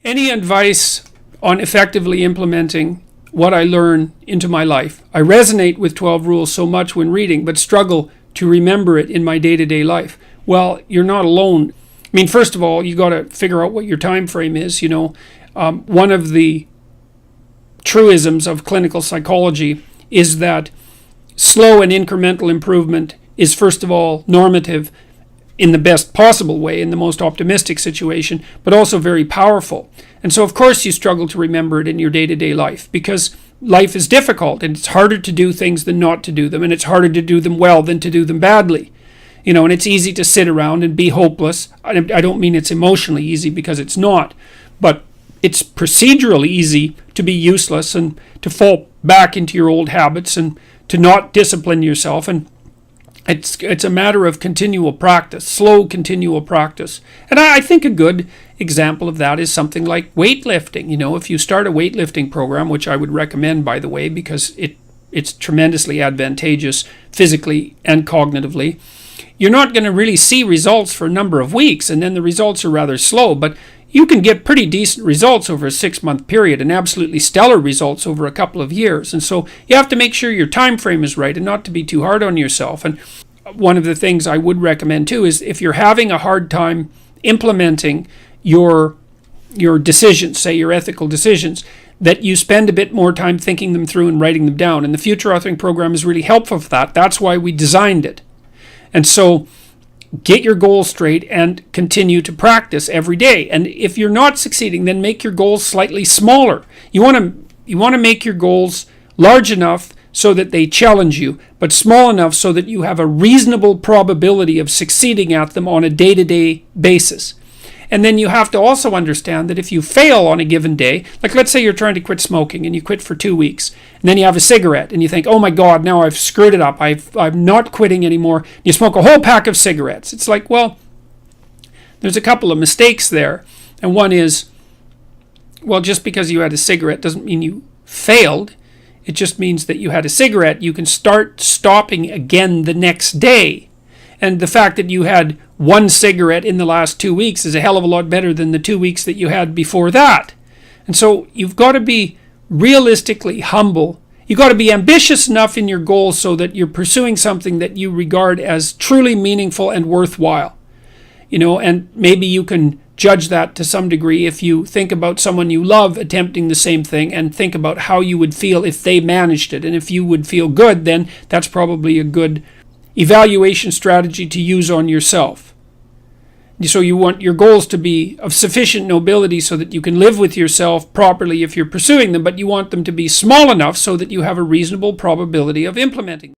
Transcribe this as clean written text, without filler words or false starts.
Any advice on effectively implementing what I learn into my life? I resonate with 12 rules so much when reading, but struggle to remember it in my day-to-day life. Well, you're not alone. I mean, first of all, you got to figure out what your time frame is. One of the truisms of clinical psychology is that slow and incremental improvement is, first of all, normative in the best possible way, in the most optimistic situation, but also very powerful. And so, of course, you struggle to remember it in your day-to-day life, because life is difficult, and it's harder to do things than not to do them, and it's harder to do them well than to do them badly. And it's easy to sit around and be hopeless. I don't mean it's emotionally easy, because it's not, but it's procedurally easy to be useless and to fall back into your old habits and to not discipline yourself. And it's a matter of continual practice, slow continual practice. And I think a good example of that is something like weightlifting. If you start a weightlifting program, which I would recommend, by the way, because it's tremendously advantageous physically and cognitively, you're not going to really see results for a number of weeks, and then the results are rather slow, but you can get pretty decent results over a 6-month period and absolutely stellar results over a couple of years. And so you have to make sure your time frame is right and not to be too hard on yourself. And one of the things I would recommend too is, if you're having a hard time implementing your decisions, say your ethical decisions, that you spend a bit more time thinking them through and writing them down. And the Future Authoring Program is really helpful for that. That's why we designed it. And so get your goals straight and continue to practice every day. And if you're not succeeding, then make your goals slightly smaller. You want to make your goals large enough so that they challenge you, but small enough so that you have a reasonable probability of succeeding at them on a day-to-day basis. And then you have to also understand that if you fail on a given day, like let's say you're trying to quit smoking and you quit for 2 weeks, and then you have a cigarette and you think, oh my God, now I've screwed it up. I'm not quitting anymore. You smoke a whole pack of cigarettes. It's like, well, there's a couple of mistakes there. And one is, well, just because you had a cigarette doesn't mean you failed. It just means that you had a cigarette. You can start stopping again the next day. And the fact that you had one cigarette in the last 2 weeks is a hell of a lot better than the 2 weeks that you had before that. And so you've got to be realistically humble. You've got to be ambitious enough in your goals so that you're pursuing something that you regard as truly meaningful and worthwhile. And maybe you can judge that to some degree if you think about someone you love attempting the same thing, and think about how you would feel if they managed it. And if you would feel good, then that's probably a good evaluation strategy to use on yourself. So you want your goals to be of sufficient nobility so that you can live with yourself properly if you're pursuing them, but you want them to be small enough so that you have a reasonable probability of implementing them.